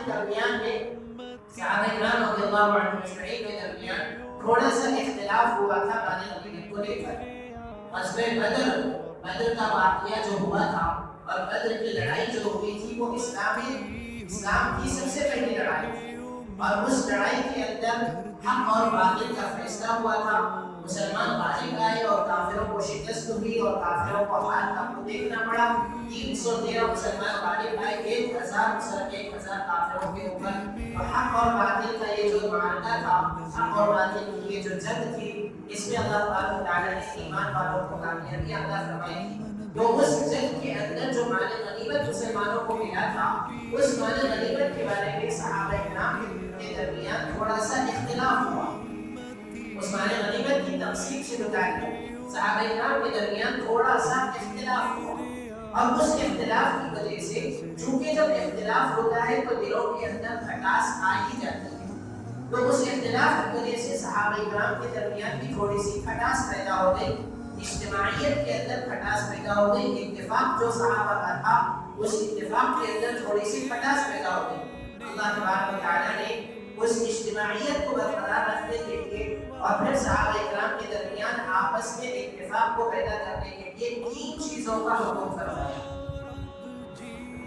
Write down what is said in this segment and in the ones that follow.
درمیان میں صحابہ کرام رضی اللہ عنہم اجمعین کے درمیان تھوڑا سا اختلاف ہوا تھا مال غنیمت کو لے کر. غزوہ بدر کا واقعہ جو ہوا تھا اور بدر کی لڑائی جو ہوئی تھی وہ اسلام کی سب سے پہلی لڑائی تھی اور اس لڑائی کے اندر حق اور باطل کا فیصلہ ہوا تھا. مسلمان غالب آئے اور کافروں کو شکست ہوئی اور کافروں کو ہار کا منہ دیکھنا پڑا. 313 مسلمان غالب آئے 1000 کافروں کے اوپر. تو حق اور باطل کا یہ جو معرکہ تھا، حق اور باطل کی یہ جو جنگ تھی، اس میں اللہ تبارک و تعالیٰ نے ایمان والوں کو کامیابی عطا فرمائی تھی. تو اس جنگ کے اندر جو مال غنیمت مسلمانوں کو ملا تھا، اس مال غنیمت کے بارے میں صحابہ کرام کے درمیان تھوڑا سا اختلاف ہوا. اس مال غنیمت کی تقسیم سے متعلق صحابہ کرام کے درمیان تھوڑا سا اختلاف ہوا. اور اس اختلاف کی وجہ سے، چونکہ جب اختلاف ہوتا ہے تو دلوں کے اندر کھٹاس آ ہی جاتی ہے، تو اس اختلاف کی وجہ سے صحابہ کرام کے درمیان بھی تھوڑی سی کھٹاس پیدا ہو گئی. اجتماعیت کے اندر کھٹاس پیدا ہو گئی. اتفاق جو صحابہ کا تھا، اس اتفاق کے اندر تھوڑی سی کھٹاس پیدا ہو گئی. اللہ تبارک و تعالیٰ نے اس اجتماعیت کو برقرار رکھنے کے لیے اور پھر صحابہ کرام کے درمیان آپس میں اتفاق کو پیدا کرنے کے لیے 3 چیزوں کا حکم فرمایا.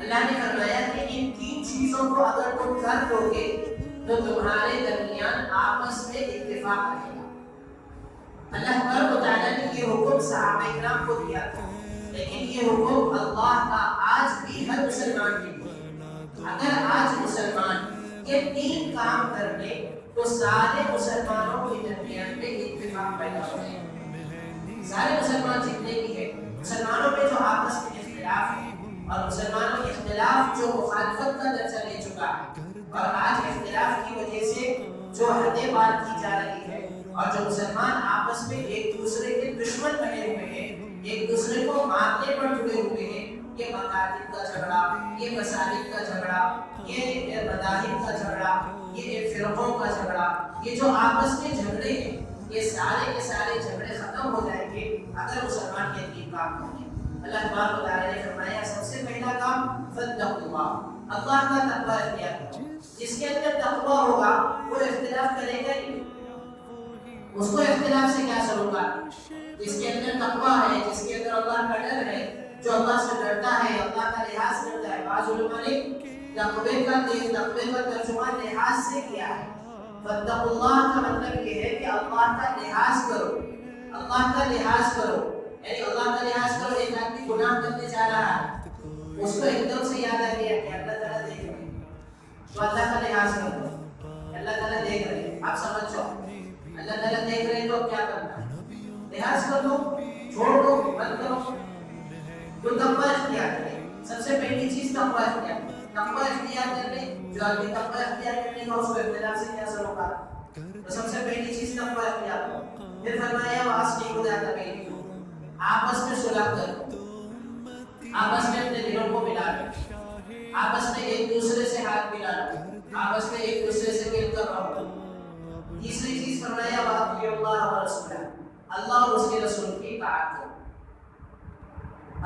اللہ نے فرمایا کہ ان 3 چیزوں کو اگر تم کر لو گے تو تمہارے درمیان آپس میں اتفاق رہے گا. اللہ تبارک و تعالیٰ نے یہ حکم صحابہ کرام کو دیا تھا، لیکن یہ حکم اللہ کا آج بھی ہر مسلمان کے لیے. اگر آج مسلمان یہ 3 کام کر لے تو سارے مسلمانوں کے درمیان میں اتفاق پیدا ہو جائے. سارے مسلمان جتنے بھی ہیں، مسلمانوں میں جو آپس میں اختلاف ہے اور مسلمانوں کے اختلاف جو مخالفت کا درجہ لے چکا ہے، اور آج اختلاف کی وجہ سے جو حدیں پار کی جا رہی ہے اور جو مسلمان آپس میں ایک دوسرے کے دشمن بنے ہوئے ہیں، ایک دوسرے کو مارنے پر جڑے ہوئے ہیں، یہ مکاتب کا جھگڑا، یہ مسالک کا جھگڑا، یہ مذاہب کا جھگڑا، یہ فرقوں کا جھگڑا، یہ جو آپس میں جھگڑے ہیں، یہ سارے کے سارے جھگڑے ختم ہو جائیں گے اگر مسلمان یہ 3 کام کریں. اللہ تبارک و تعالیٰ نے فرمایا سب سے پہلا کام فاتقوا اللہ، اللہ کا تقویٰ اختیار کرو. جس کے اندر تقویٰ ہوگا وہ اختلاف کرے گا ہی. اس کو اختلاف سے کیا سروکار؟ جس کے اندر تقویٰ ہے، جس کے اندر اللہ کا ڈر ہے، جو اللہ سے ڈرتا ہے، اللہ کا لحاظ کرتا ہے. بعض علماء نے تقوی کا ترجمہ لحاظ سے کیا ہے. فاتقوا اللہ کا مطلب یہ ہے کہ اللہ کا لحاظ کرو، اللہ کا لحاظ کرو. یعنی اللہ کا لحاظ کرو. ایک آدمی گناہ کرنے جا رہا ہے، اس کو ایک دم سے یاد آ گیا کہ اللہ تعالیٰ دیکھ رہے ہیں، تو اللہ کا لحاظ کرو. اللہ تعالیٰ دیکھ رہے ہیں، آپ سمجھ جاؤ اللہ تعالیٰ دیکھ رہے ہیں تو کیا کرنا ہے؟ لحاظ کر دو، چھوڑ دو، بند کرو. تو تقویٰ اختیار کرے. سب سے پہلی چیز تقویٰ اختیار کرے. تقویٰ اختیار کرنے، جو آدمی تقویٰ اختیار کرنے کا اس کو اختلاف سے کیا اثر ہوگا؟ تو سب سے پہلی چیز تقویٰ اختیار کرو. پھر فرمایا وَأَصْلِحُوا ذَاتَ بَيْنِكُمْ، آپس میں صلح کرو، آپس میں اپنے دلوں کو ملا لو، آپس میں ایک دوسرے سے ہاتھ ملا لو، آپس میں ایک دوسرے سے مل کر رہو. تیسری چیز فرمایا وَأَطِیعُوا اللَّهَ وَرَسُولَهُ، اللہ اور اس کے رسول کی اطاعت کرو.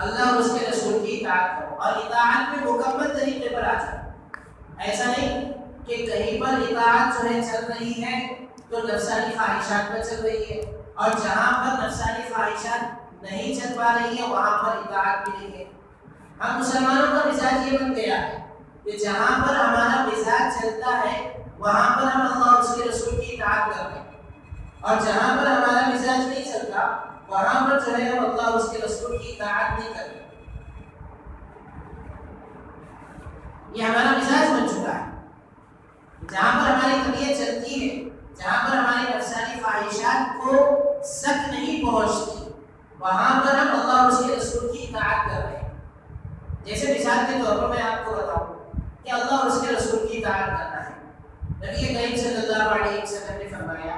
اللہ اور اس کے رسول کی اطاعت کرو اور اطاعت میں مکمل طریقے پر آ جاؤ. ایسا نہیں کہ کہیں پر اطاعت جو ہے چل رہی ہے تو نفسانی خواہشات پر چل رہی ہے، اور جہاں پر نفسانی خواہشات نہیں چل پا رہی ہے وہاں پر اطاعت بھی نہیں ہے. ہم مسلمانوں کا مزاج یہ بن گیا ہے کہ جہاں پر ہمارا مزاج چلتا ہے وہاں پر ہم اللہ اور اس کے رسول کی اطاعت کرتے ہیں، اور جہاں پر ہمارا مزاج نہیں چلتا وہاں پر جو ہے ہم اللہ اور اس کے رسول کی اطاعت نہیں کرتے. یہ ہمارا مزاج بن چکا ہے. جہاں پر ہماری طبیعت چلتی ہے، جہاں پر ہماری نفسانی خواہشات کو سک نہیں پہنچتی، وہاں پر ہم اللہ اور اس کے رسول کی اطاعت کر رہے ہیں. جیسے مثال کے طور پر میں آپ کو بتاؤں کہ اللہ اور اس کے رسول کی اطاعت کرنا ہے. نبی کریم صلی اللہ علیہ وسلم نے فرمایا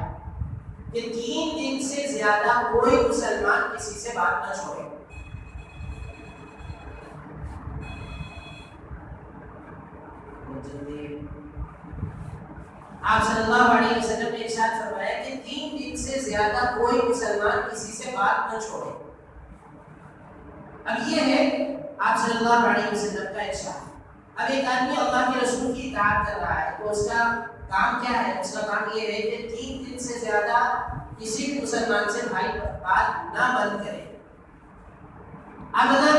کہ 3 دن سے زیادہ کوئی مسلمان کسی سے بات نہ چھوڑے. آپ صلی اللہ علیہ وسلم نے ارشاد فرمایا کہ 3 دن سے زیادہ کوئی مسلمان کسی سے بات نہ چھوڑے. اب یہ ہے آپ صلی اللہ علیہ وسلم کا ارشاد. اب ایک آدمی اللہ کے رسول کی اطاعت کر رہا ہے تو اس کا کام کیا ہے؟ اس کا کام یہ ہے کہ 3 دن سے زیادہ کسی بھی مسلمان سے بھائی بات نہ بند کرے۔ اب اگر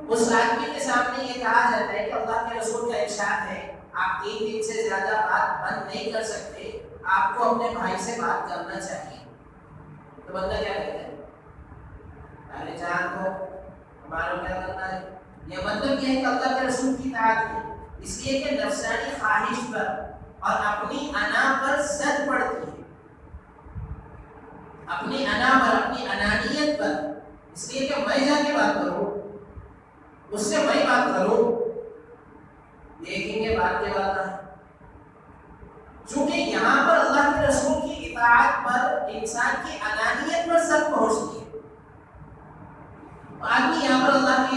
اس آدمی کے سامنے یہ کہا جاتا ہے کہ اللہ کے رسول کا ارشاد ہے آپ 3 دن سے زیادہ بات بند نہیں کر سکتے، آپ کو اپنے بھائی سے بات کرنا چاہیے، تو بندہ کیا کہتا ہے؟ ارے جان کو ہمارا کیا کرنا ہے؟ یہ مطلب یہ ہے کہ اللہ کے رسول کی اطاعت ہے، اس لیے کہ نفسانی خواہش پر اور اپنی انا پر زد پڑتی ہے، اپنی انا پر، اپنی انانیت پر، اس لیے کہ میں جا کے بات کروں، اس سے میں بات کروں، دیکھیں گے بات کے بعد ہے۔ چونکہ یہاں پر اللہ کے رسول کی اطاعت پر انسان کی انانیت پر زد پہنچتی ہے، آدمی یہاں پر اللہ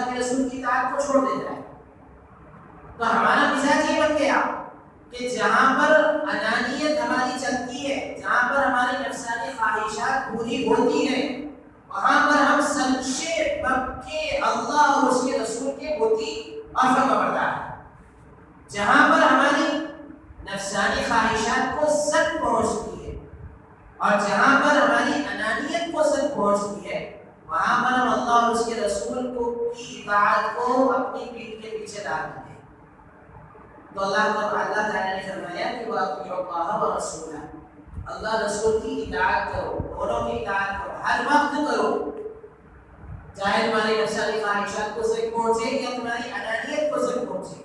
کے رسول کی اطاعت کو چھوڑ دیتا ہے، تو ہمارا مزاج یہ بن گیا کہ جہاں پر انانیت ہماری چلتی ہے، جہاں پر ہماری نفسانی خواہشات پوری ہوتی ہیں، وہاں پر ہم سچے پکے اللہ اور اس کے رسول کے مطیع اور فرمانبردار ہیں۔ جہاں پر ہماری نفسانی خواہشات کو زد پہنچتی ہے اور جہاں پر ہماری انانیت کو زد پہنچتی ہے، وہاں پر ہم اللہ اور اس کے رسول کی اطاعت کو اپنی پیٹھ کے پیچھے ڈال دیتے ہیں۔ تو اللہ تعالیٰ نے فرمایا کہ وَأَطِيعُوا اللَّهَ وَرَسُولَهُ، اللہ رسول کی اطاعت کرو، دونوں کی اطاعت کرو، ہر وقت کرو، چاہے تمہاری نفسانی خواہشات کو زد پہنچے یا تمہاری انانیت کو زد پہنچے،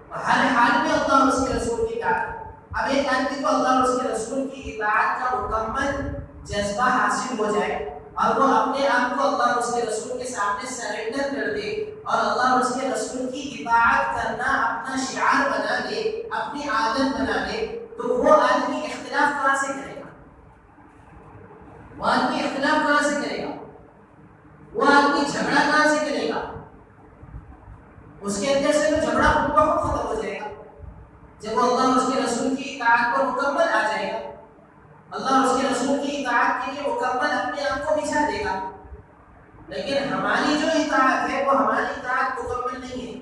اور ہر حال میں اللہ اور اس کے رسول کی اطاعت۔ اب ایک آدمی کو اللہ اور اس کے رسول کی اطاعت کا مکمل جذبہ حاصل ہو جائے اور وہ اپنے آپ کو اللہ اور اس کے رسول کے سامنے سرنڈر کر دے اور اللہ اور اس کے رسول کی اطاعت کرنا اپنا شعار بنا دے، اپنی عادت بنا دے، تو وہ آدمی اختلاف کہاں سے کرے گا؟ وہ آدمی اختلاف کہاں سے کرے گا؟ وہ آدمی جھگڑا کہاں سے کرے گا؟ اس کے اندر سے تو جھگڑا خود بخود ختم ہو جائے گا جب وہ اللہ اور اس کے رسول کی اطاعت پر مکمل آ جائے گا، اللہ اور اس کے رسول کی اطاعت کے لیے مکمل اپنے آپ کو بچھا دے گا۔ لیکن ہماری جو اطاعت ہے وہ ہماری اطاعت مکمل نہیں ہے،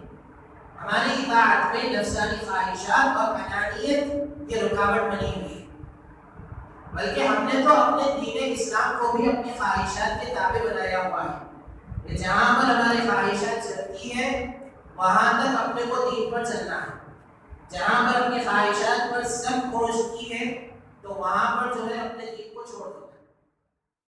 ہماری اطاعت میں نفسانی خواہشات اور انانیت یہ رکاوٹ بنی ہوئی ہے، بلکہ ہم نے تو اپنے دین اسلام کو بھی اپنی خواہشات کے تابع بنایا ہوا ہے کہ جہاں پر ہماری خواہشات چلتی ہے وہاں تک اپنے کو دین پر چلنا ہے، جہاں پر اپنی خواہشات پر سب پہنچتی ہے تو وہاں پر جو ہے اپنے دین کو چھوڑ دو۔